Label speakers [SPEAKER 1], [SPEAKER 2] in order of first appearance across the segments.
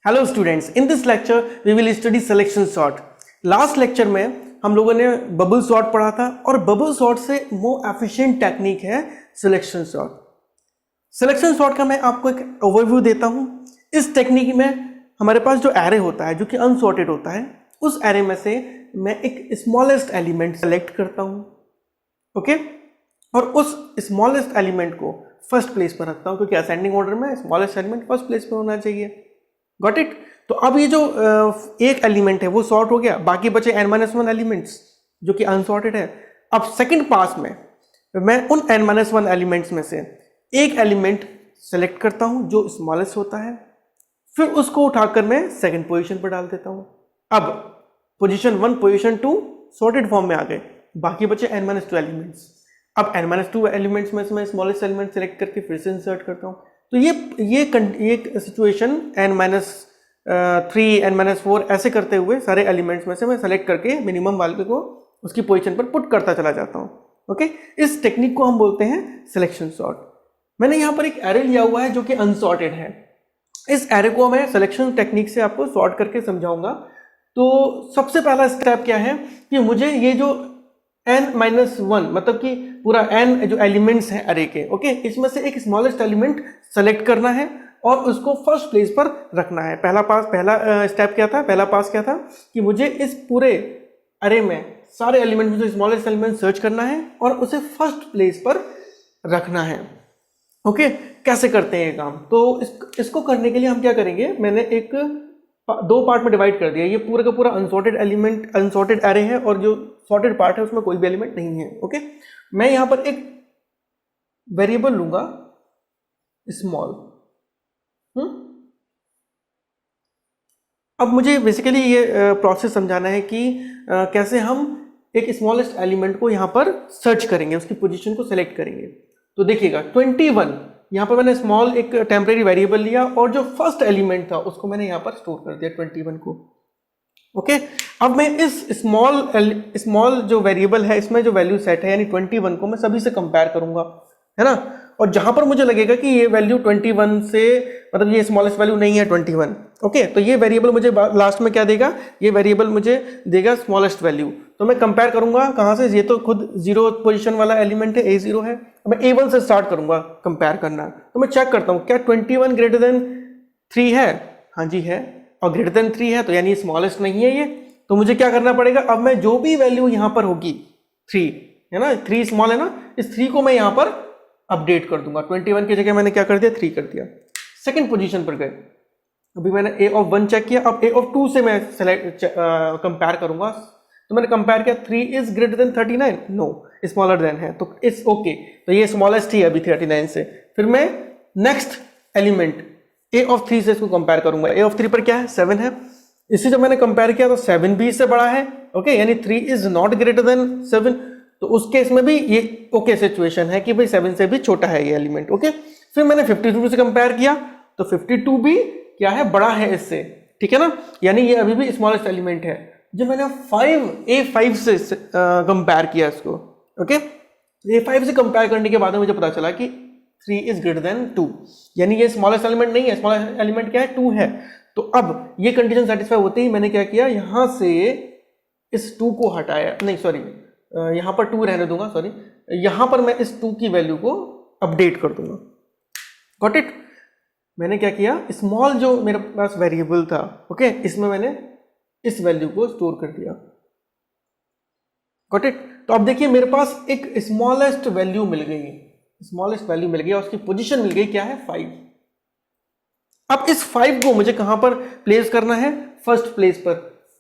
[SPEAKER 1] Hello students, in this lecture we will study selection sort. Last lecture में हम लोगों ने बबल सॉर्ट पढ़ा था और बबल सॉर्ट से मोर एफिशिएंट टेक्निक है सिलेक्शन सॉर्ट। सिलेक्शन सॉर्ट का मैं आपको एक ओवरव्यू देता हूं। इस टेक्निक में हमारे पास जो एरे होता है जो कि अनसॉर्टेड होता है, उस एरे में से मैं एक स्मॉलेस्ट एलिमेंट सेलेक्ट करता हूं, ओके, और उस स्मॉलेस्ट एलिमेंट को फर्स्ट प्लेस पर रखता हूं क्योंकि असेंडिंग ऑर्डर में स्मॉलेस्ट एलिमेंट फर्स्ट प्लेस पर होना चाहिए। Got it. तो अब ये जो एक एलिमेंट है वो सॉर्ट हो गया, बाकी बचे n-1 एलिमेंट्स जो कि अनसॉर्टेड है। अब सेकंड पास में मैं उन n-1 एलिमेंट्स में से एक एलिमेंट सेलेक्ट करता हूं जो स्मॉलेस्ट होता है, फिर उसको उठाकर मैं सेकंड पोजीशन पर डाल देता हूं। अब पोजीशन 1 पोजीशन 2 सॉर्टेड फॉर्म में आ गए, बाकी बचे n-2 एलिमेंट्स। अब n-2 एलिमेंट्स में से मैं स्मॉलेस्ट एलिमेंट सेलेक्ट करके फिर से इंसर्ट करता हूं। तो ये सिचुएशन n-3 n-4 ऐसे करते हुए सारे एलिमेंट्स में से मैं सेलेक्ट करके मिनिमम वैल्यू को उसकी पोजीशन पर पुट करता चला जाता हूं। ओके, इस टेक्निक को हम बोलते हैं सिलेक्शन सॉर्ट। मैंने यहां पर एक एरे लिया हुआ है जो कि अनसॉर्टेड है। इस एरे को मैं सिलेक्शन टेक्निक से आपको सॉर्ट करके समझाऊंगा। तो सबसे पहला स्टेप क्या है कि मुझे ये जो n-1 मतलब कि पूरा n जो एलिमेंट्स हैं अरे के, ओके, इसमें से एक स्मॉलेस्ट एलिमेंट सेलेक्ट करना है और उसको फर्स्ट प्लेस पर रखना है। पहला स्टेप क्या था, पहला पास क्या था कि मुझे इस पूरे अरे में सारे एलिमेंट में जो स्मॉलेस्ट एलिमेंट सर्च करना है और उसे फर्स्ट प्लेस पर रखना है। ओके, कैसे करते हैं ये काम? तो इसको करने के लिए हम क्या करेंगे, मैंने एक दो पार्ट में डिवाइड कर दिया। ये पूरा का पूरा अनसॉर्टेड एरे है और जो सॉर्टेड पार्ट है उसमें कोई भी एलिमेंट नहीं है। ओके, मैं यहां पर एक वेरिएबल लूंगा स्मॉल। अब मुझे बेसिकली ये प्रोसेस समझाना है कि कैसे हम एक स्मॉलेस्ट एलिमेंट को यहां पर सर्च करेंगे, उसकी पोजीशन को सेलेक्ट करेंगे। तो देखिएगा 21 यहां पर मैंने स्मॉल एक टेम्परेरी वेरिएबल लिया और जो फर्स्ट एलिमेंट था उसको मैंने यहां पर स्टोर कर दिया 21 को। ओके, अब मैं इस स्मॉल जो वेरिएबल है इसमें जो वैल्यू सेट है यानी 21 को मैं सभी से कंपेयर करूंगा, है ना। और जहां पर मुझे लगेगा कि ये वैल्यू 21 से मतलब ये स्मॉलेस्ट वैल्यू नहीं है 21, ओके, तो ये वेरिएबल मुझे लास्ट में क्या देगा, ये वेरिएबल मुझे देगा स्मॉलेस्ट वैल्यू। तो मैं कंपेयर करूंगा कहां से, ये तो खुद 0 पोजीशन वाला एलिमेंट है, A0 है। मैं A1 से स्टार्ट करूंगा कंपेयर करना। तो मैं चेक करता हूं क्या 21 ग्रेटर देन 3 है, हाँ जी है, और ग्रेटर देन 3 है तो यानी स्मॉलेस्ट नहीं है ये। तो मुझे क्या करना पड़ेगा, अब मैं जो भी वैल्यू यहां पर होगी 3 है ना, 3 स्मॉल है ना, इस 3 को मैं यहां पर अपडेट कर दूंगा। 21 की जगह मैंने क्या कर दिया, 3 कर दिया। सेकंड पोजीशन पर गए, अभी मैंने A1 चेक किया, अब A2 से मैं कंपेयर करूंगा। तो मैंने कंपेयर किया 3 is greater than 39, no, smaller than है, तो इट्स ओके, तो ये स्मॉलेस्ट ही है अभी 39 से। फिर मैं नेक्स्ट एलिमेंट A3 से इसको कंपेयर करूंगा। A3 पर क्या है, 7 है। इसे जब मैंने कंपेयर किया तो 7 भी इससे बड़ा है, ओके, यानी 3 इज नॉट ग्रेटर देन 7। तो उस केस में भी ये ओके सिचुएशन है कि भाई 7 से भी छोटा है ये एलिमेंट, ओके। फिर मैंने 52 से कंपेयर किया तो 52 भी क्या है, बड़ा है इससे, ठीक है ना, यानी ये अभी भी स्मॉलेस्ट एलिमेंट है। जब मैंने A5 से कंपेयर किया इसको, ओके, A5 से कंपेयर करने के बाद मुझे पता चला कि 3 इज ग्रेटर देन 2, यानी ये स्मॉलेस्ट एलिमेंट नहीं है, स्मॉलेस्ट एलिमेंट क्या है, 2 है। तो अब ये कंडीशन सेटिस्फाई होते ही मैंने क्या किया, यहां से इस 2 को हटाया, नहीं सॉरी, यहां पर 2 रहने दूंगा, सॉरी, यहां पर मैं इस 2 की वैल्यू को अपडेट कर दूंगा। Got it. मैंने क्या किया, स्मॉल जो मेरे पास वेरिएबल था, ओके, इसमें मैंने इस वैल्यू को स्टोर कर दिया। Got it. तो अब देखिए मेरे पास एक स्मॉलेस्ट वैल्यू मिल गई, स्मॉलेस्ट वैल्यू मिल गई और उसकी पोजीशन मिल गई क्या है, 5। अब इस 5 को मुझे कहां पर प्लेस करना है, फर्स्ट प्लेस पर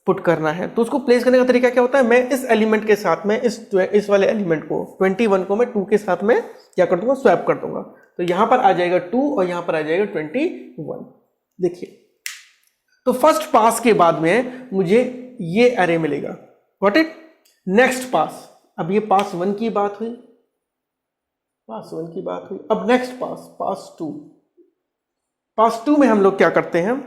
[SPEAKER 1] पुट करना है। तो उसको प्लेस करने का तरीका क्या होता है, मैं इस एलिमेंट के साथ में इस वाले एलिमेंट को 21 को मैं 2 के साथ में क्या कर दूंगा, स्वैप कर दूंगा। तो यहां पर आ जाएगा 2 और यहां पर आ जाएगा 21। देखिए, तो फर्स्ट पास के बाद में मुझे ये एरे मिलेगा। Got it. नेक्स्ट पास, अब ये पास 1 की बात हुई, पास 1 की बात हुई। अब नेक्स्ट पास, पास 2। पास 2 में हम लोग क्या करते हैं,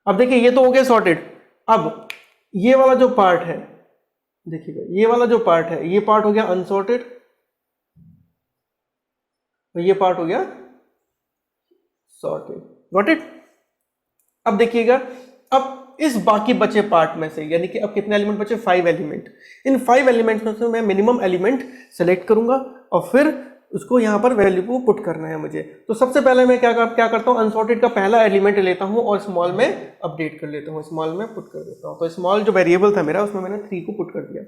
[SPEAKER 1] अब देखिए ये तो हो गया सॉर्टेड। अब ये वाला जो पार्ट है, देखिएगा ये वाला जो पार्ट है, ये पार्ट हो गया अनसॉर्टेड और ये पार्ट हो गया सॉर्टेड। Got it. अब देखिएगा, अब इस बाकी बचे पार्ट में से, यानी कि अब कितने एलिमेंट बचे, 5 एलिमेंट, इन 5 एलिमेंट में से मैं मिनिमम एलिमेंट सेलेक्ट करूंगा और फिर उसको यहाँ पर वैल्यू को पुट करना है मुझे। तो सबसे पहले मैं क्या करता हूँ, अनसॉर्टेड का पहला एलिमेंट लेता हूँ और स्मॉल में अपडेट कर लेता हूँ, स्मॉल में पुट कर देता हूँ। तो स्मॉल जो वेरिएबल था मेरा, उसमें मैंने 3 को पुट कर दिया।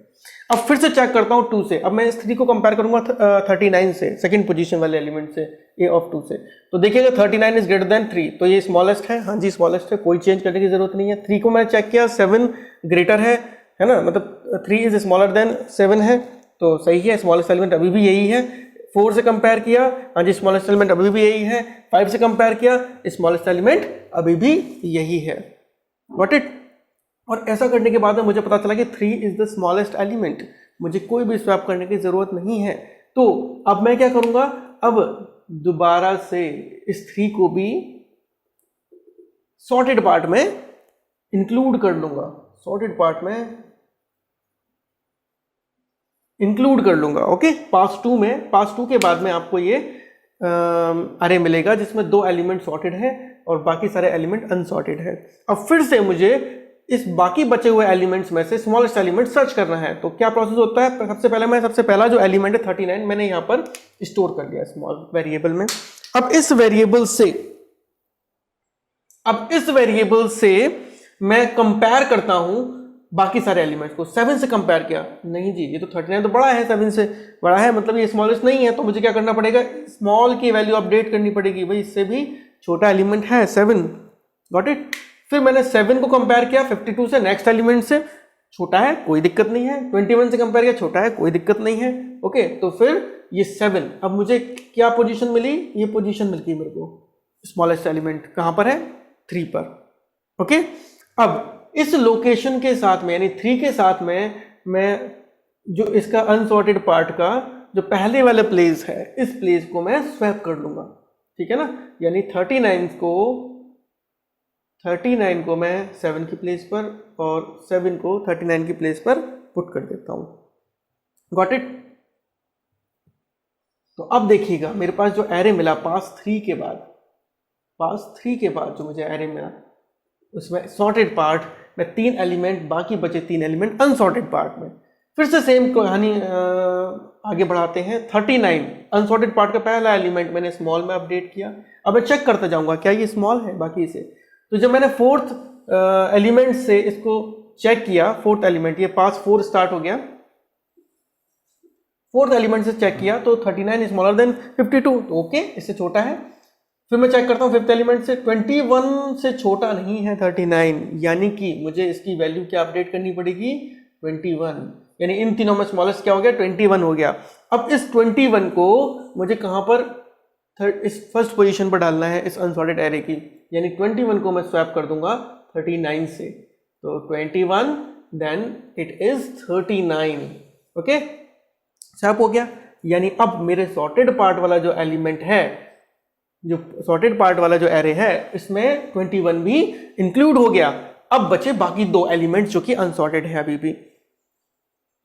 [SPEAKER 1] अब फिर से चेक करता हूँ 2 से। अब मैं इस 3 को कंपेयर करूंगा 39 से, सेकंड पोजीशन वाले एलिमेंट से, ए ऑफ 2 से। तो देखिएगा 39 इज ग्रेटर देन 3, तो ये स्मॉलेस्ट है। हाँ जी स्मॉलेस्ट है, कोई चेंज करने की जरूरत नहीं है। 3 को मैंने चेक किया, 7 ग्रेटर है ना, मतलब 3 इज स्मॉलर देन 7 है, तो सही है, स्मॉलेस्ट एलिमेंट अभी भी यही है। 4 से कंपेयर किया, हाँ जी स्मॉलेस्ट एलिमेंट अभी भी यही है। 5 से कंपेयर किया, स्मॉलेस्ट एलिमेंट अभी भी यही है। Got it. और ऐसा करने के बाद में मुझे पता चला कि 3 इज द स्मॉलेस्ट एलिमेंट, मुझे कोई भी स्वैप करने की जरूरत नहीं है। तो अब मैं क्या करूंगा, अब दोबारा से इस 3 को भी सॉर्टेड पार्ट में इंक्लूड कर लूंगा, सॉर्टेड पार्ट में इंक्लूड कर लूंगा। ओके, पास 2 में, पास 2 के बाद में आपको ये अरे मिलेगा जिसमें 2 एलिमेंट सॉर्टेड है और बाकी सारे एलिमेंट अनसॉर्टेड है। अब फिर से मुझे इस बाकी बचे हुए एलिमेंट्स में से स्मॉलेस्ट एलिमेंट सर्च करना है। तो क्या प्रोसेस होता है, सबसे पहला जो एलिमेंट है 39 मैंने यहाँ पर स्टोर कर लिया स्मॉल वेरिएबल में। अब इस वेरिएबल से मैं कंपेयर करता हूं बाकी सारे एलिमेंट्स को। 7 से कंपेयर किया, नहीं जी ये तो 39 तो बड़ा है, 7 से बड़ा है, मतलब ये स्मॉलेस्ट नहीं है, तो मुझे क्या करना पड़ेगा, स्मॉल की वैल्यू अपडेट करनी पड़ेगी। भाई इससे भी छोटा एलिमेंट है 7, गॉट इट। फिर मैंने 7 को कंपेयर किया 52 से, नेक्स्ट एलिमेंट से, छोटा है कोई दिक्कत नहीं है। 21 से कंपेयर किया, छोटा है कोई दिक्कत नहीं है। ओके, तो फिर ये 7, अब मुझे क्या पोजीशन मिली, ये पोजीशन मिल गई मेरे को, स्मॉलेस्ट एलिमेंट कहां पर है, 3 पर। ओके, अब इस लोकेशन के साथ में यानी 3 के साथ में मैं जो इसका अनसॉर्टेड पार्ट का जो पहले वाला प्लेस है, इस प्लेस को मैं स्वैप कर लूंगा, ठीक है ना। यानी 39 को मैं 7 की प्लेस पर और 7 को 39 की प्लेस पर पुट कर देता हूं। Got it. तो अब देखिएगा मेरे पास जो एरे मिला पास 3 के बाद जो मुझे एरे मिला, उसमें सॉर्टेड पार्ट में 3 एलिमेंट, बाकी बचे 3 एलिमेंट अनसॉर्टेड पार्ट में। फिर से सेम कहानी आगे बढ़ाते हैं। 39 अनसॉर्टेड पार्ट का पहला एलिमेंट मैंने स्मॉल में अपडेट किया। अब मैं चेक करता जाऊंगा क्या ये स्मॉल है बाकी से। तो जब मैंने 4th एलिमेंट से इसको चेक किया, 4th एलिमेंट, ये पास 4 स्टार्ट हो गया, 4th एलिमेंट से चेक किया तो 39 स्मॉलर देन 52, तो ओके इससे छोटा है। फिर मैं चेक करता हूँ 5th एलिमेंट से, 21 से छोटा नहीं है 39, यानी कि मुझे इसकी वैल्यू क्या अपडेट करनी पड़ेगी, 21, यानी इन तीनों में स्मॉलेस्ट क्या हो गया, 21 हो गया। अब इस 21 को मुझे कहां पर, इस फर्स्ट पोजीशन पर डालना है इस अनसॉर्टेड एरे की, यानी 21 को मैं स्वैप कर दूंगा 39 से, तो 21 then it is 39। Okay, swap हो गया। यानी अब मेरे सॉर्टेड पार्ट वाला जो एलिमेंट है, जो सॉर्टेड पार्ट वाला जो एरे है, इसमें 21 भी इंक्लूड हो गया। अब बचे बाकी 2 एलिमेंट्स जो कि अनसॉर्टेड है अभी भी।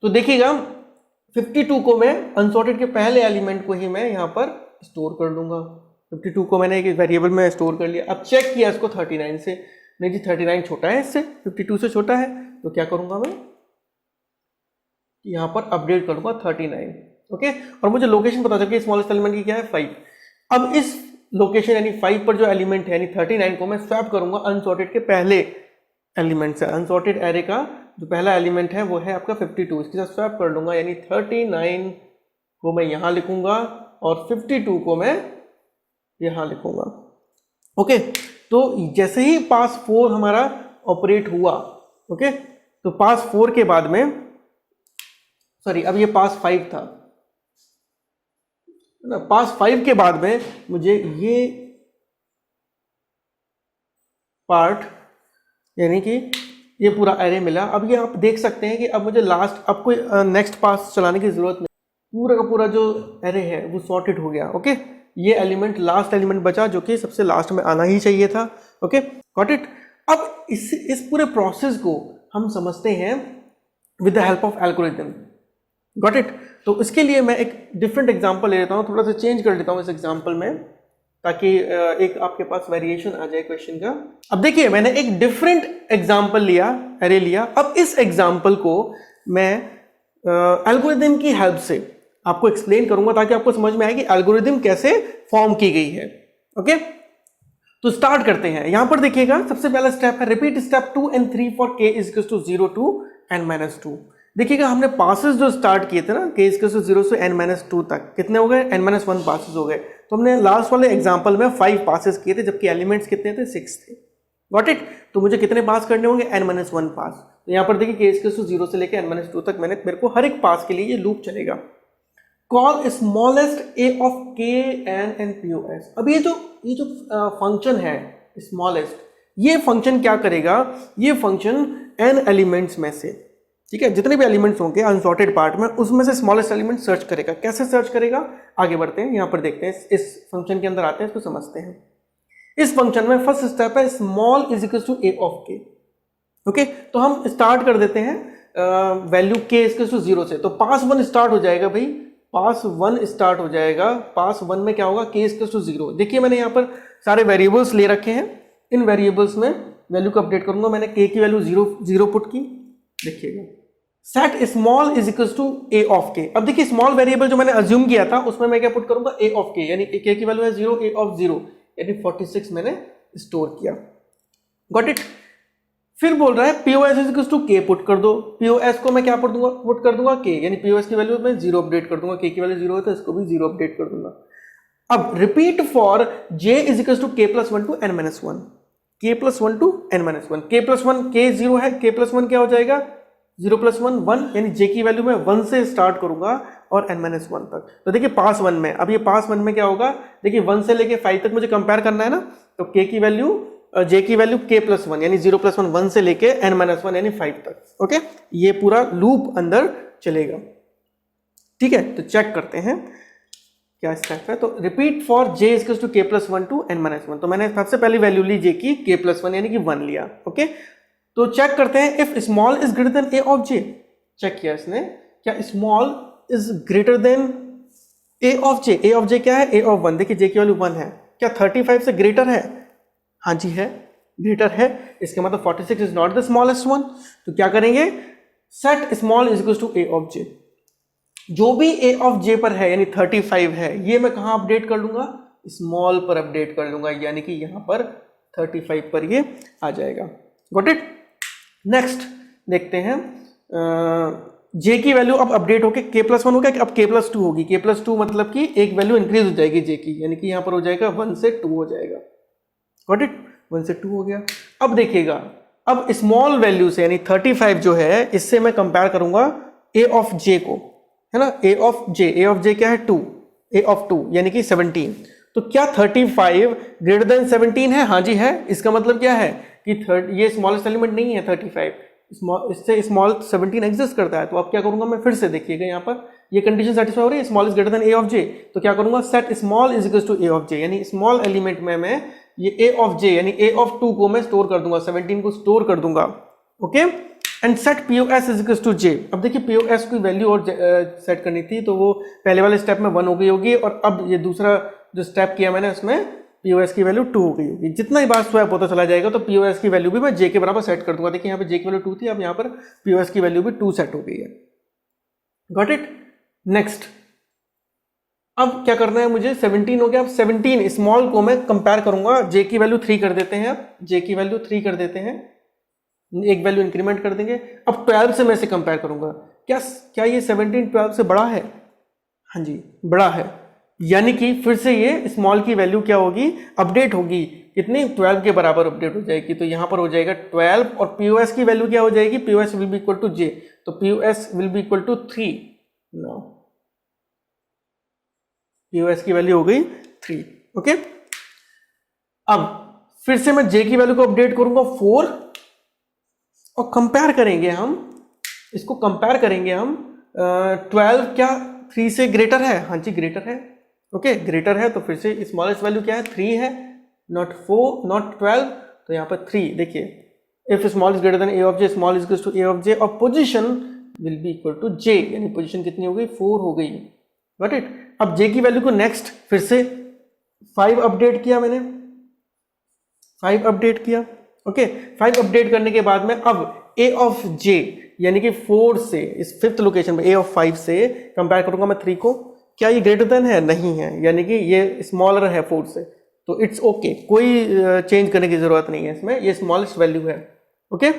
[SPEAKER 1] तो देखिएगा 52 को मैं अनसॉर्टेड के पहले एलिमेंट को ही मैं यहां पर स्टोर कर लूंगा। 52 को मैंने एक वेरिएबल में स्टोर कर लिया। अब चेक किया इसको 39 से, नहीं जी 39 छोटा है इससे, 52 से छोटा है, तो क्या करूंगा मैं, यहां पर अपडेट करूंगा 39। ओके, और मुझे लोकेशन पता चल गया स्मॉलेस्ट एलिमेंट की क्या है, 5। अब इस लोकेशन यानी 5 पर जो एलिमेंट है यानी 39 को मैं स्वैप करूंगा अनसॉर्टेड के पहले एलिमेंट से। अनसॉर्टेड एरे का जो पहला एलिमेंट है वो है आपका 52, इसके साथ स्वैप कर लूंगा, यानी 39 को मैं यहां लिखूंगा और 52 को मैं यहां लिखूंगा। ओके, तो जैसे ही पास 4 हमारा ऑपरेट हुआ, ओके, तो पास 4 के बाद में, सॉरी अब ये पास 5 था ना, पास 5 के बाद में मुझे ये पार्ट यानी कि ये पूरा एरे मिला। अब ये आप देख सकते हैं कि अब मुझे लास्ट, अब कोई नेक्स्ट पास चलाने की जरूरत नहीं, पूरा का पूरा जो एरे है वो सॉर्टेड हो गया। ओके, ये एलिमेंट लास्ट एलिमेंट बचा जो कि सबसे लास्ट में आना ही चाहिए था। Okay, got it. अब इस पूरे प्रोसेस को हम समझते हैं with the help of algorithm. Got it. तो इसके लिए मैं एक डिफरेंट एग्जांपल ले लेता हूं, थोड़ा सा चेंज कर लेता हूं इस एग्जांपल में। ताकि एक आपके पास वेरिएशन आ जाए क्वेश्चन का। अब देखिए मैंने एक डिफरेंट एग्जांपल लिया, एरे लिया। अब इस एग्जांपल को मैं एल्गोरिदम की हेल्प से आपको एक्सप्लेन करूंगा ताकि आपको समझ में आए कि एल्गोरिदम कैसे फॉर्म की गई है। ओके, तो स्टार्ट करते हैं। यहां पर देखिएगा सबसे पहला स्टेप है repeat step 2 and 3 for k is equal to 0 to n-2। देखिएगा हमने पासेस जो स्टार्ट किए थे ना k इज इक्वल टू 0 से n-2 तक, कितने हो गए? n-1 पासेस हो गए। तो हमने लास्ट वाले एग्जांपल में 5 पासेस किए थे, जबकि एलिमेंट्स कितने थे? 6 थे। Got it? तो मुझे कितने पास करने होंगे? n-1 पास। तो यहां पर देखिए k इज इक्वल टू 0 से लेकर n-2 तक मेरे को हर एक पास के लिए ये लूप चलेगा। Call smallest a of k n and pos। अब ये जो फंक्शन है स्मॉलेस्ट, ये फंक्शन क्या करेगा? ये फंक्शन n एलिमेंट्स में से, ठीक है, जितने भी एलिमेंट्स होंगे अनसॉर्टेड पार्ट में, उसमें से स्मॉलेस्ट एलिमेंट सर्च करेगा। कैसे सर्च करेगा? आगे बढ़ते हैं, यहां पर देखते हैं, इस फंक्शन के अंदर आते हैं, इसको समझते हैं। इस फंक्शन में फर्स्ट स्टेप है small is equal to a of k। Okay, तो हम स्टार्ट कर देते हैं value k is equal to 0 से। तो पास 1 स्टार्ट हो जाएगा भाई, पास 1 स्टार्ट हो जाएगा। पास 1 में क्या होगा? k is equal to 0। देखिए मैंने यहाँ पर सारे वेरिएबल्स ले रखे हैं, इन वेरिएबल्स में वैल्यू को अपडेट करूंगा। मैंने k की वैल्यू 0 पुट की। देखिएगा set small is equal to a of k। अब देखिए स्मॉल वेरिएबल जो मैंने अज्यूम किया था उसमें मैं क्या पुट करूंगा? a of k, यानी k की वैल्यू है 0, a of 0 यानी 46 मैंने स्टोर किया। Got it? फिर बोल रहा है pos is equal to k put कर दो। pos को मैं क्या पुट कर दूंगा? k, यानी pos की वैल्यू मैं 0 अपडेट कर दूंगा। k की वैल्यू 0 है तो इसको भी 0 अपडेट कर दूंगा। अब repeat for j is equal to k plus 1 to n-1, k plus 1 to n-1, k plus 1, k 0 है, k प्लस 1 क्या हो जाएगा? 0 प्लस 1 1, यानी j की वैल्यू मैं 1 से स्टार्ट करूंगा और n-1 तक। तो देखिए पास 1 में, अब ये पास 1 में क्या होगा? देखिए 1 से लेके 5 तक मुझे कंपेयर करना है ना, तो k की वैल्यू j की वैल्यू k प्लस 1 यानी 0 प्लस 1 1 से लेके n-1 यानी 5 तक। ओके, ये पूरा लूप अंदर चलेगा। ठीक है, तो चेक करते हैं क्या स्टेप है। तो repeat for j is equal to k plus 1 to n-1। तो मैंने सबसे पहली वैल्यू ली j की, k प्लस 1 यानी कि 1 लिया। ओके, तो चेक करते हैं if small is greater than a of j। Check किया इसने, क्या small is greater than a of j? a of j क्या है? a of 1। देखिए j की वैल्यू 1 है, क्या 35 से ग्रेटर है? हाँ जी है, ग्रेटर है। इसका मतलब 46 is not the smallest one. तो क्या करेंगे? Set small is equal to a of j। जो भी a of j पर है यानी 35 है, ये मैं कहां अपडेट कर लूंगा? स्मॉल पर अपडेट कर लूंगा, यानी कि यहां पर 35 पर ये आ जाएगा। Got it? नेक्स्ट देखते हैं, j की वैल्यू अब अपडेट होके k प्लस 1 हो गया, अब k प्लस 2 होगी। k प्लस 2 मतलब कि एक वैल्यू इंक्रीज हो जाएगी j की, यानी कि यहां पर हो जाएगा 1 से 2 हो जाएगा। Got it? 1 से 2 हो गया। अब देखिएगा, अब स्मॉल वैल्यू से यानी 35 जो है, इससे मैं कंपेयर करूंगा a of j को, है ना? a of j क्या है? 2, a of 2 यानी कि 17। तो क्या 35 ग्रेटर देन 17 है? हाँ जी है। इसका मतलब क्या है कि ये स्मॉलेस्ट एलिमेंट नहीं है 35, इससे स्मॉल 17 एग्जिस्ट करता है। तो अब क्या करूंगा मैं? फिर से देखिएगा यहाँ पर ये कंडीशन सेटिस्फाई हो रही है, small is greater than a of j। तो क्या करूंगा? Set small is equal to a of j, यानी स्मॉल एलिमेंट में मैं ये a of j यानी a of 2 को मैं स्टोर कर दूंगा, 17 को स्टोर कर दूंगा। Okay, and set pos is equal to j। अब देखिए pos की वैल्यू और सेट करनी थी, तो वो पहले वाले स्टेप में 1 हो गई होगी, और अब ये दूसरा जो स्टेप किया मैंने उसमें pos की वैल्यू 2 हो गई होगी। जितना ही बार स्वैप होता चला जाएगा तो pos की वैल्यू भी मैं j के बराबर सेट कर दूंगा। देखिए यहाँ पे j की वैल्यू 2 थी, अब यहाँ पर pos की वैल्यू भी 2 सेट हो गई है। Got it? नेक्स्ट, अब क्या करना है मुझे? 17 हो गया। अब 17 स्मॉल को मैं कंपेयर करूंगा, j की वैल्यू 3 कर देते हैं। अब j की वैल्यू 3 कर देते हैं, एक वैल्यू इंक्रीमेंट कर देंगे। अब 12 से मैं इसे कंपेयर करूंगा, क्या ये 17 12 से बड़ा है? हाँ जी बड़ा है, यानी कि फिर से ये स्मॉल की वैल्यू क्या होगी? अपडेट होगी। कितनी? 12 के बराबर अपडेट हो जाएगी। तो यहां पर हो जाएगा 12, और pos की वैल्यू क्या हो जाएगी? pos will be equal to j, तो pos will be equal to 3। Now pos की वैल्यू हो गई 3। ओके, अब फिर से मैं j की वैल्यू को अपडेट करूंगा 4, और कंपेयर करेंगे हम इसको, कंपेयर करेंगे हम 12 क्या 3 से ग्रेटर है? हाँ जी ग्रेटर है। ओके, ग्रेटर है, तो फिर से स्मॉलेस्ट वैल्यू क्या है? 3 है, नॉट 4 नॉट 12, तो यहाँ पर 3। देखिए if small is greater than a of j, small is equal to a of j, और position will be equal to j, यानी पोजीशन कितनी हो गई? 4 हो गई। Got it? अब j की वैल्यू को नेक्स्ट फिर से 5 अपडेट किया मैंने, 5 अपडेट किया। ओके, 5 अपडेट करने के बाद में अब ए ऑफ जे यानी कि 4 से इस 5th लोकेशन में ए ऑफ 5 से कंपेयर करूंगा मैं 3 को। क्या ये ग्रेटर देन है? नहीं है, यानी कि ये स्मॉलर है 4 से, तो इट्स ओके, कोई चेंज करने की जरूरत नहीं है इसमें, ये स्मॉलेस्ट वैल्यू है। ओके,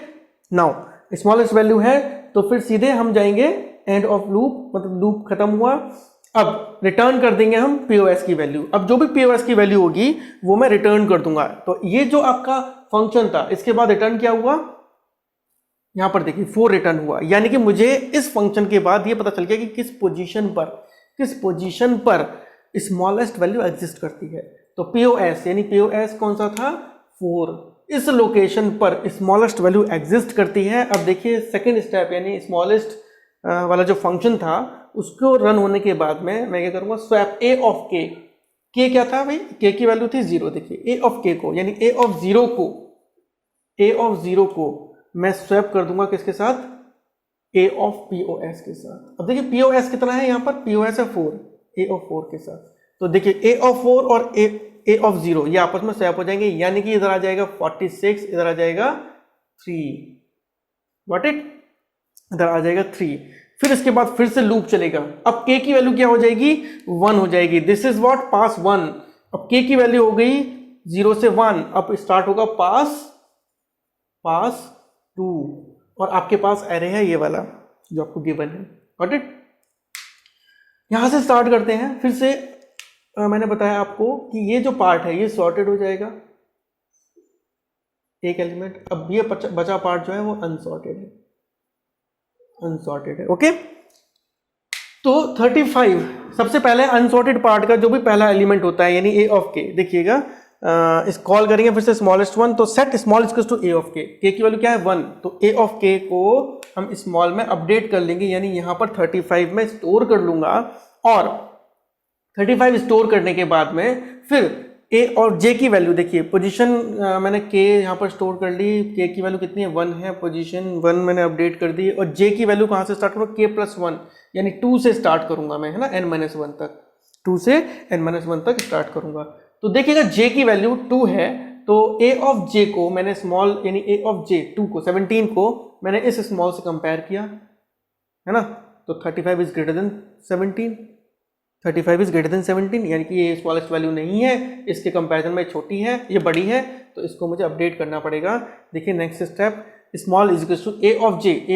[SPEAKER 1] नाउ स्मॉलेस्ट वैल्यू है तो फिर सीधे हम जाएंगे एंड ऑफ लूप, मतलब लूप खत्म हुआ। अब रिटर्न कर देंगे हम पीओएस की वैल्यू। अब जो भी पीओएस की वैल्यू होगी वो मैं रिटर्न कर दूंगा। तो ये जो आपका फंक्शन था, इसके बाद रिटर्न क्या हुआ, यहां पर देखिए 4 रिटर्न हुआ, यानी कि मुझे इस फंक्शन के बाद ये पता चल गया कि किस पोजीशन पर स्मॉलेस्ट वैल्यू एग्जिस्ट करती है। तो पीओएस यानी पीओएस कौन सा था, 4, इस लोकेशन पर स्मॉलेस्ट वैल्यू एग्जिस्ट करती है। अब देखिए सेकंड स्टेप यानी स्मॉलेस्ट वाला जो फंक्शन था उसको रन होने के बाद में मैं क्या करूंगा, स्वैप ए ऑफ के क्या था भाई, के की वैल्यू थी 0। देखिए ए ऑफ के को यानी ए ऑफ 0 को मैं स्वैप कर दूंगा किसके साथ, ए ऑफ पीओएस के साथ। अब देखिए पीओएस कितना है, यहां पर पीओएस है 4, ए ऑफ 4 के साथ। तो देखिए ए ऑफ 4 और ए ऑफ 0 ये आपस में स्वैप हो जाएंगे, यानी कि इधर आ जाएगा 46, इधर आ जाएगा 3, गॉट इट, इधर आ जाएगा 3। फिर इसके बाद फिर से लूप चलेगा। अब k की वैल्यू क्या हो जाएगी, 1 हो जाएगी। दिस इज व्हाट, पास 1। अब k की वैल्यू हो गई 0 से 1, अब स्टार्ट होगा पास 2, और आपके पास एरे है ये वाला जो आपको गिवन है, गॉट इट। यहां से स्टार्ट करते हैं फिर से। मैंने बताया आपको कि ये जो पार्ट है ये सॉर्टेड हो जाएगा, एक एलिमेंट। अब ये बचा पार्ट जो है वो अनसॉर्टेड है, ओके। तो 35 सबसे पहले अनसॉर्टेड पार्ट का जो भी पहला एलिमेंट होता है यानी ए ऑफ के, देखिएगा इस कॉल करेंगे फिर से स्मॉलेस्ट वन, तो set small equals to A of K की वैल्यू क्या है 1, तो ए ऑफ के को हम स्मॉल में अपडेट कर लेंगे, यानी यहां पर 35 में स्टोर कर लूंगा। और 35 स्टोर करने के बाद में फिर ए और जे की वैल्यू देखिए, पोजीशन मैंने के यहाँ पर स्टोर कर ली, के की वैल्यू कितनी है 1 है, पोजीशन 1 मैंने अपडेट कर दी। और जे की वैल्यू कहाँ से स्टार्ट करूँगा, के प्लस 1 यानी 2 से स्टार्ट करूंगा मैं, है ना, n-1 तक, 2 से n-1 तक स्टार्ट करूंगा। तो देखिएगा जे की वैल्यू 2 है, तो ए ऑफ जे को मैंने स्मॉल यानी ए ऑफ जे 2 को 17 को मैंने इस स्मॉल से कंपेयर किया, है ना। तो 35 is greater then 17, 35 is greater then 17, यानी कि ये स्मॉलेस्ट वैल्यू नहीं है, इसके कंपैरिजन में छोटी है, ये बड़ी है, तो इसको मुझे अपडेट करना पड़ेगा। देखिए next step, small is equal to A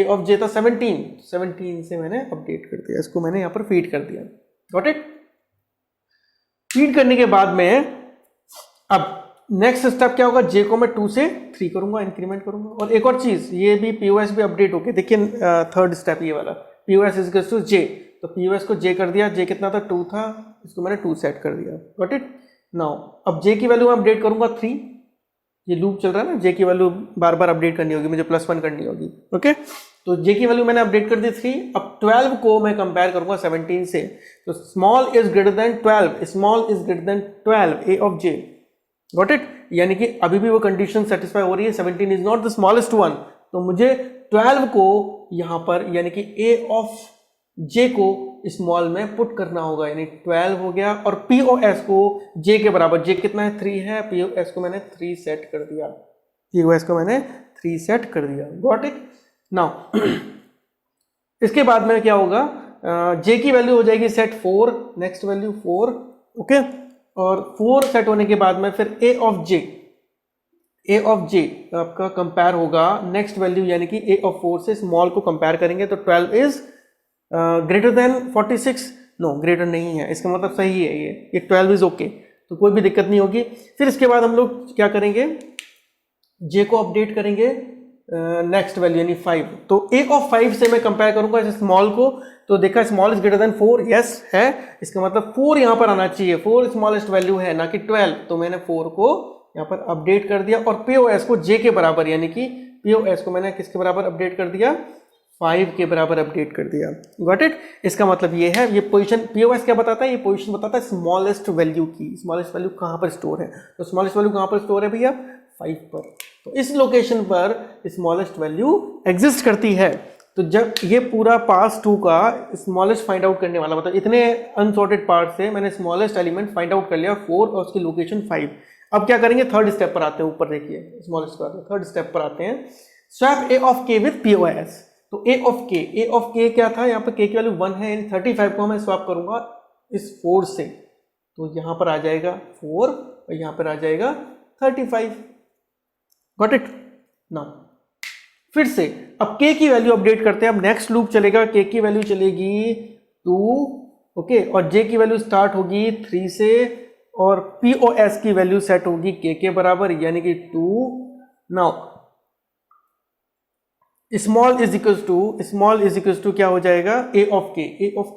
[SPEAKER 1] of J था 17 से मैंने अपडेट कर दिया, इसको मैंने यहाँ पर फीड कर दिया, गॉट इट। फीड करने के बाद में अब नेक्स्ट स्टेप क्या होगा, जे को मैं 2 से 3 करूंगा, इंक्रीमेंट करूंगा। और एक और चीज, ये भी पीओएस भी अपडेट हो गया, देखिए थर्ड स्टेप ये वाला, पीओएस इज इक्वल टू जे, तो पीओएस को जे कर दिया, जे कितना था 2 था, इसको मैंने 2 सेट कर दिया, गॉट इट। नाउ अब जे की वैल्यू मैं अपडेट करूंगा 3, ये लूप चल रहा है ना, जे की वैल्यू बार बार अपडेट करनी होगी मुझे, +1 करनी होगी, ओके। तो जे की वैल्यू मैंने अपडेट कर दी 3। अब 12 को मैं कंपेयर करूंगा 17 से, तो small is greater then 12, small is greater then 12 A of J, got it. यानी कि अभी भी वो कंडीशन सेटिस्फाई हो रही है, 17 is not the smallest one, तो मुझे 12 को यहां पर यानी कि ए ऑफ जे को स्मॉल में पुट करना होगा, यानी 12 हो गया। और पीओएस को जे के बराबर, जे कितना है 3 है, पीओएस को मैंने 3 सेट कर दिया, पीओएस को मैंने 3 सेट कर दिया, गॉट इट। नाउ इसके बाद में क्या होगा, जे की वैल्यू हो जाएगी सेट 4, नेक्स्ट वैल्यू 4, ओके। और 4 सेट होने के बाद में फिर ए ऑफ जे आपका कंपेयर होगा नेक्स्ट वैल्यू, यानी कि ए ऑफ 4 से स्मॉल को कंपेयर करेंगे, तो 12 is greater than 46, no greater नहीं है, इसका मतलब सही है ये 12 इज ओके, तो कोई भी दिक्कत नहीं होगी। फिर इसके बाद हम लोग क्या करेंगे, जे को अपडेट करेंगे नेक्स्ट वैल्यू यानी 5, तो ए ऑफ 5 से मैं कंपेयर करूंगा इस स्मॉल को, तो देखा small is greater then 4, yes है, इसका मतलब 4 यहां पर आना चाहिए, 4 स्मॉलेस्ट वैल्यू है ना कि 12, तो मैंने 4 को यहां पर अपडेट कर दिया। और पीओएस को जे के बराबर, यानी कि पीओएस को मैंने किसके बराबर अपडेट कर दिया, 5 के बराबर अपडेट कर दिया, गॉट इट। इसका मतलब ये है, ये पोजीशन पीओएस क्या बताता है, ये पोजीशन बताता है स्मॉलेस्ट वैल्यू की, स्मॉलेस्ट वैल्यू कहां पर स्टोर है, तो स्मॉलेस्ट वैल्यू कहां पर स्टोर है भैया 5 पर, तो इस लोकेशन पर स्मॉलेस्ट वैल्यू एग्जिस्ट करती है। तो जब ये पूरा पास 2 का स्मॉलेस्ट फाइंड आउट करने वाला, मतलब इतने अनसॉर्टेड पार्ट से मैंने स्मॉलेस्ट एलिमेंट फाइंड आउट कर लिया 4 और उसकी लोकेशन 5। अब क्या करेंगे, थर्ड स्टेप पर आते हैं, ऊपर देखिए स्मॉलेस्ट पर थर्ड स्टेप पर आते हैं, स्वैप ए ऑफ के विद पीओएस। तो ए ऑफ के क्या था, यहाँ पर के की वैल्यू 1 है, यानी 35 को मैं स्वैप करूंगा इस 4 से, तो यहाँ पर आ जाएगा 4 और यहाँ पर आ जाएगा 35। Got it. नाउ फिर से अब k की वैल्यू अपडेट करते हैं। अब नेक्स्ट लूप चलेगा, k की वैल्यू चलेगी 2, ओके, और j की वैल्यू स्टार्ट होगी 3 से, और POS की वैल्यू सेट होगी k के बराबर यानी कि 2। Now small is equals to क्या हो जाएगा, a ऑफ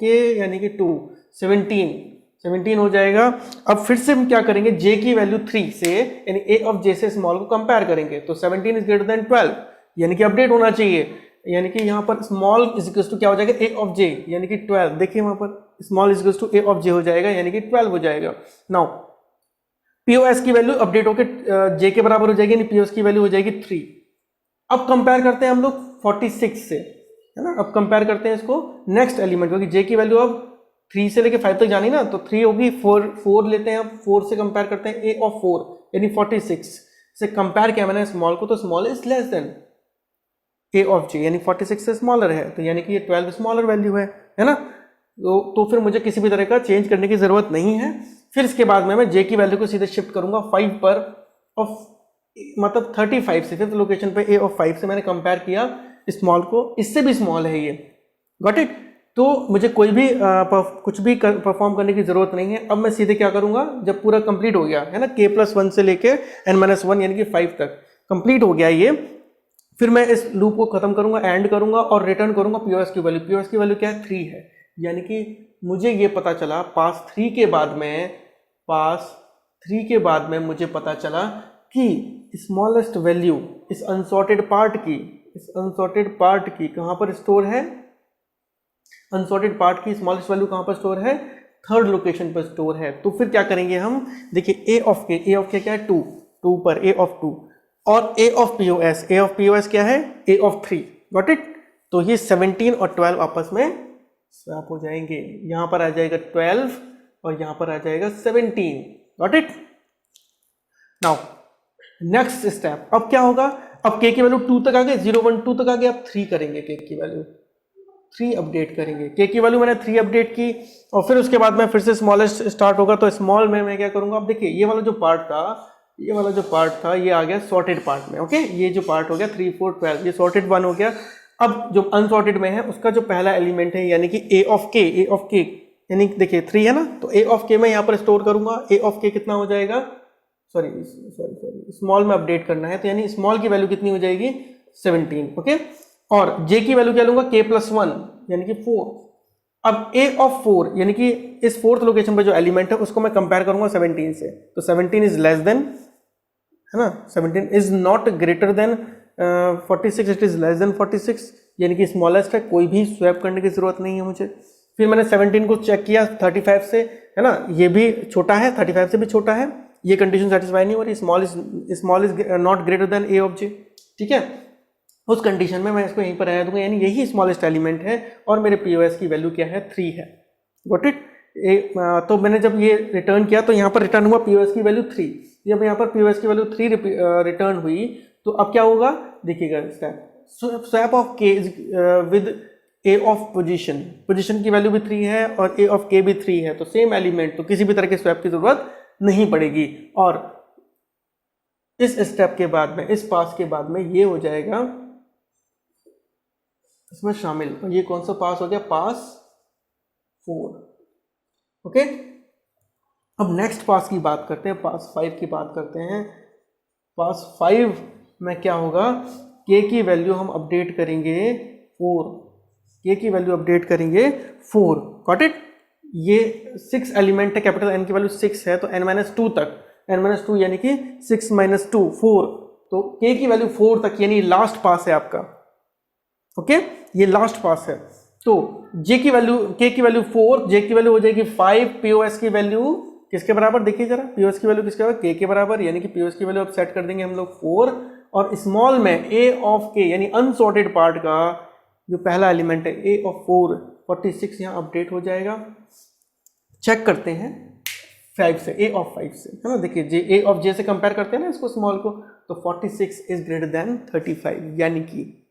[SPEAKER 1] k यानी कि 2, 17 हो जाएगा। अब फिर से हम क्या करेंगे, j की वैल्यू 3 से यानी a ऑफ j से स्मॉल को कंपेयर करेंगे, तो 17 इज ग्रेटर देन 12 यानी कि अपडेट होना चाहिए, यानी कि यहाँ पर स्मॉल इज इक्वल्स टू क्या हो जाएगा, a ऑफ j यानी कि 12। देखिए वहां पर small is equals to a of j हो जाएगा यानी कि 12 हो जाएगा। नाउ POS की वैल्यू अपडेट होकर j के बराबर हो जाएगी, यानी POS की वैल्यू हो जाएगी 3। अब कंपेयर करते हैं हम लोग 46 से, है ना। अब कंपेयर करते हैं इसको नेक्स्ट एलिमेंट, क्योंकि j की वैल्यू अब 3 से लेके 5 तक जानी ना, तो 3 होगी, 4 लेते हैं। अब 4 से कंपेयर करते हैं a ऑफ 4 यानी 46 से कंपेयर किया मैंने स्मॉल को, तो small is less than a of j यानी 46 से स्मॉलर है, तो यानी कि ये 12 स्मॉलर वैल्यू है ना। तो फिर मुझे किसी भी तरह का चेंज करने की जरूरत नहीं है। फिर इसके बाद में मैं j की वैल्यू को सीधे शिफ्ट करूंगा 5 पर, ऑफ मतलब 35 से, फिफ्थ लोकेशन पे a ऑफ 5 से मैंने कंपेयर किया स्मॉल को, इससे भी स्मॉल है ये। Got it. तो मुझे कोई भी कुछ भी परफॉर्म करने की जरूरत नहीं है। अब मैं सीधे क्या करूंगा, जब पूरा कंप्लीट हो गया है ना, k+1 से लेके n-1 यानी कि 5 तक कंप्लीट हो गया ये, फिर मैं इस लूप को खत्म करूंगा, एंड करूंगा और रिटर्न करूंगा POS की वैल्यू। POS की वैल्यू क्या है, 3 है, यानी कि मुझे ये पता चला पास 3 के बाद में मुझे पता चला कि स्मॉलेस्ट वैल्यू इस अनसॉर्टेड पार्ट की कहां पर स्टोर है, अनसॉर्टेड पार्ट की स्मॉलेस्ट वैल्यू कहां पर स्टोर है, थर्ड लोकेशन पर स्टोर है। तो फिर क्या करेंगे हम, देखिए a ऑफ k क्या है, 2 पर a ऑफ 2, और a ऑफ POS क्या है, a ऑफ 3। Got it. तो ये 17 और 12 आपस में स्वैप हो जाएंगे, यहां पर आ जाएगा 12 और यहां पर आ जाएगा 17। Got it. Now next step, अब क्या होगा, अब k की वैल्यू 2 तक आ गए, 0 1 2 तक आ गए, अब 3 करेंगे, k की वैल्यू 3 अपडेट करेंगे। k की वैल्यू मैंने 3 अपडेट की, और फिर उसके बाद में फिर से स्मॉलेस्ट स्टार्ट होगा, तो स्मॉल में मैं क्या करूंगा, अब देखिए ये वाला जो पार्ट था ये आ गया सॉर्टेड पार्ट में, ओके। ये जो पार्ट हो गया 3 4 12, ये सॉर्टेड 1 हो गया। अब जो अनसॉर्टेड में है उसका जो पहला एलिमेंट है यानी कि a ऑफ k यानी देखिए 3 है ना, तो a ऑफ k मैं यहाँ पर स्टोर करूंगा। a ऑफ k कितना हो जाएगा, सॉरी स्मॉल में अपडेट करना है, तो यानी स्मॉल की वैल्यू कितनी हो जाएगी, 17, ओके। और j की वैल्यू क्या लूंगा, k+1 यानी कि 4। अब a ऑफ 4 यानी कि इस फोर्थ लोकेशन पर जो एलिमेंट है उसको मैं कंपेयर करूंगा 17 से, तो 17 इज लेस देन, है ना, 17 is not greater than 46, it is less than 46 यानी कि स्मॉलेस्ट है, कोई भी स्वैप करने की जरूरत नहीं है मुझे। फिर मैंने 17 को चेक किया 35 से, है ना, ये भी छोटा है, 35 से भी छोटा है, ये कंडीशन सेटिस्फाई नहीं हो रही, small is not greater than a of j, ठीक है। उस कंडीशन में मैं इसको यहीं पर रहने दूंगा, यानी यही स्मॉलेस्ट एलिमेंट है और मेरे POS की वैल्यू क्या है, 3 है। Got it. तो मैंने जब ये रिटर्न किया तो यहाँ पर रिटर्न हुआ POS की वैल्यू 3। जब यहाँ पर POS की वैल्यू 3 रिटर्न हुई तो अब क्या होगा, देखिएगा step, swap of k with a of position की वैल्यू भी 3 है और a ऑफ k भी 3 है, तो सेम एलिमेंट, तो किसी भी तरह के स्वैप की जरूरत नहीं पड़ेगी। और इस स्टेप के बाद में, इस पास के बाद में ये हो जाएगा इसमें शामिल, और ये कौन सा पास हो गया, पास 4, ओके। अब नेक्स्ट पास की बात करते हैं, पास 5 की बात करते हैं। पास 5 में क्या होगा, k की वैल्यू हम अपडेट करेंगे 4, k की वैल्यू अपडेट करेंगे 4। Got it. ये 6 एलिमेंट है, कैपिटल N की वैल्यू 6 है, तो n-2 तक, n-2 यानी कि 6 - 2 4, तो k की वैल्यू 4 तक यानी लास्ट पास है आपका, ओके, ये लास्ट पास है। तो k की वैल्यू 4, j की वैल्यू हो जाएगी 5, POS की वैल्यू किसके बराबर, देखिए जरा, POS की वैल्यू किसके बराबर, k के बराबर, यानी कि POS की वैल्यू अब सेट कर देंगे हम लोग 4, और स्मॉल में a ऑफ k यानी अनसॉर्टेड पार्ट का जो पहला एलिमेंट है a ऑफ 4 46 यहाँ अपडेट हो जाएगा। चेक करते हैं 5 से, a ऑफ 5 से, है ना। देखिए जे a ऑफ j से कंपेयर करते हैं ना इसको स्मॉल को, तो 46 इज ग्रेटर देन 35, यानी कि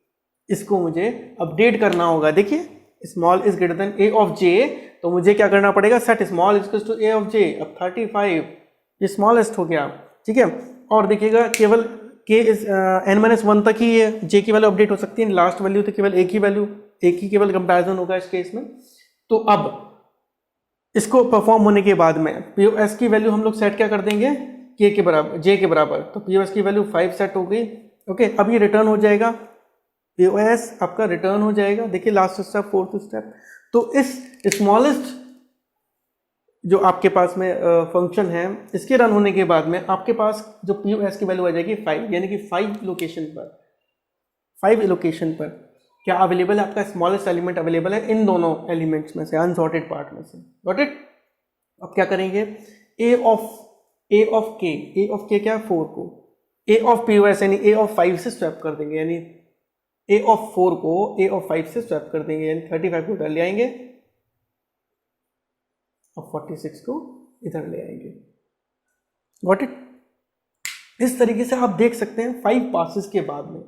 [SPEAKER 1] इसको मुझे अपडेट करना होगा। देखिए small is greater than a of j, तो मुझे क्या करना पड़ेगा, set small is equal to a of j। अब 35 ये स्मॉलेस्ट हो गया, ठीक है। और देखिएगा केवल k इज n-1 तक ही ये j की वैल्यू अपडेट हो सकती है, लास्ट वैल्यू तो केवल एक ही केवल कंपैरिजन होगा इस केस में। तो अब इसको परफॉर्म होने के बाद में POS की वैल्यू हम लोग सेट क्या कर देंगे, k के बराबर, j के बराबर, तो POS की वैल्यू 5 सेट हो गई। ओके, अब ये रिटर्न हो जाएगा, POS आपका रिटर्न हो जाएगा। देखिए लास्ट स्टेप, फोर्थ स्टेप। तो इस स्मॉलेस्ट जो आपके पास में फंक्शन है, इसके रन होने के बाद में आपके पास जो POS की वैल्यू आ जाएगी 5, यानी कि 5 लोकेशन पर क्या अवेलेबल है, आपका स्मॉलेस्ट एलिमेंट अवेलेबल है इन दोनों एलिमेंट्स में से, अनसॉर्टेड पार्ट में से। Got it. अब क्या करेंगे, a ऑफ k क्या है, 4 को a ऑफ POS यानी a ऑफ 5 से स्वैप कर देंगे, यानी a ऑफ 4 को a ऑफ 5 से स्वैप कर देंगे, यानी 35 को इधर ले आएंगे और 46 को इधर ले आएंगे। Got it. इस तरीके से आप देख सकते हैं 5 पासेस के बाद में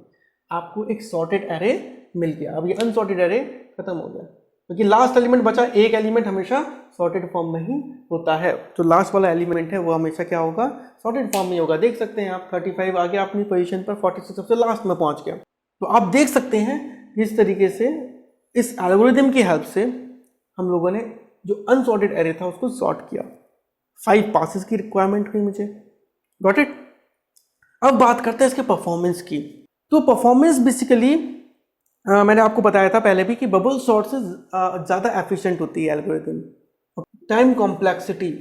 [SPEAKER 1] आपको एक सॉर्टेड एरे मिल गया। अब ये अनसॉर्टेड एरे खत्म हो गया, क्योंकि लास्ट एलिमेंट बचा, एक एलिमेंट हमेशा सॉर्टेड फॉर्म में ही होता है। तो लास्ट वाला एलिमेंट है वो हमेशा क्या होगा, सॉर्टेड फॉर्म में होगा। देख सकते हैं आप 35 आ गया अपनी पोजीशन पर, 46 सबसे लास्ट में पहुंच गया। तो आप देख सकते हैं इस तरीके से इस एल्गोरिथम की हेल्प से हम लोगों ने जो अनसॉर्टेड एरे था उसको सॉर्ट किया। 5 पासेस की रिक्वायरमेंट हुई मुझे। Got it. अब बात करते हैं इसके परफॉर्मेंस की। तो परफॉर्मेंस बेसिकली मैंने आपको बताया था पहले भी कि बबल सॉर्ट से ज़्यादा एफिशिएंट होती है एल्गोरिथम। टाइम कॉम्प्लेक्सिटी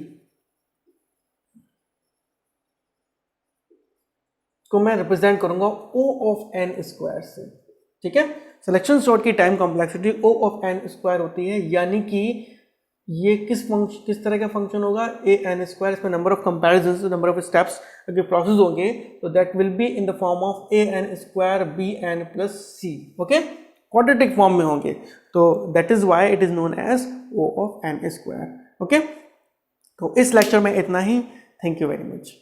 [SPEAKER 1] को मैं रिप्रेजेंट करूंगा O ऑफ n स्क्वायर से, ठीक है। सिलेक्शन सॉर्ट की time complexity O of n square होती है, यानी कि ये किस तरह का फंक्शन होगा, an स्क्वायर, इसमें number of comparisons, number of steps अगर प्रोसेस होंगे तो that will be in the form of an square bn plus c। Okay, quadratic form में होंगे, तो that is why it is known as O of n square. Okay, तो इस lecture में इतना ही। Thank you very much.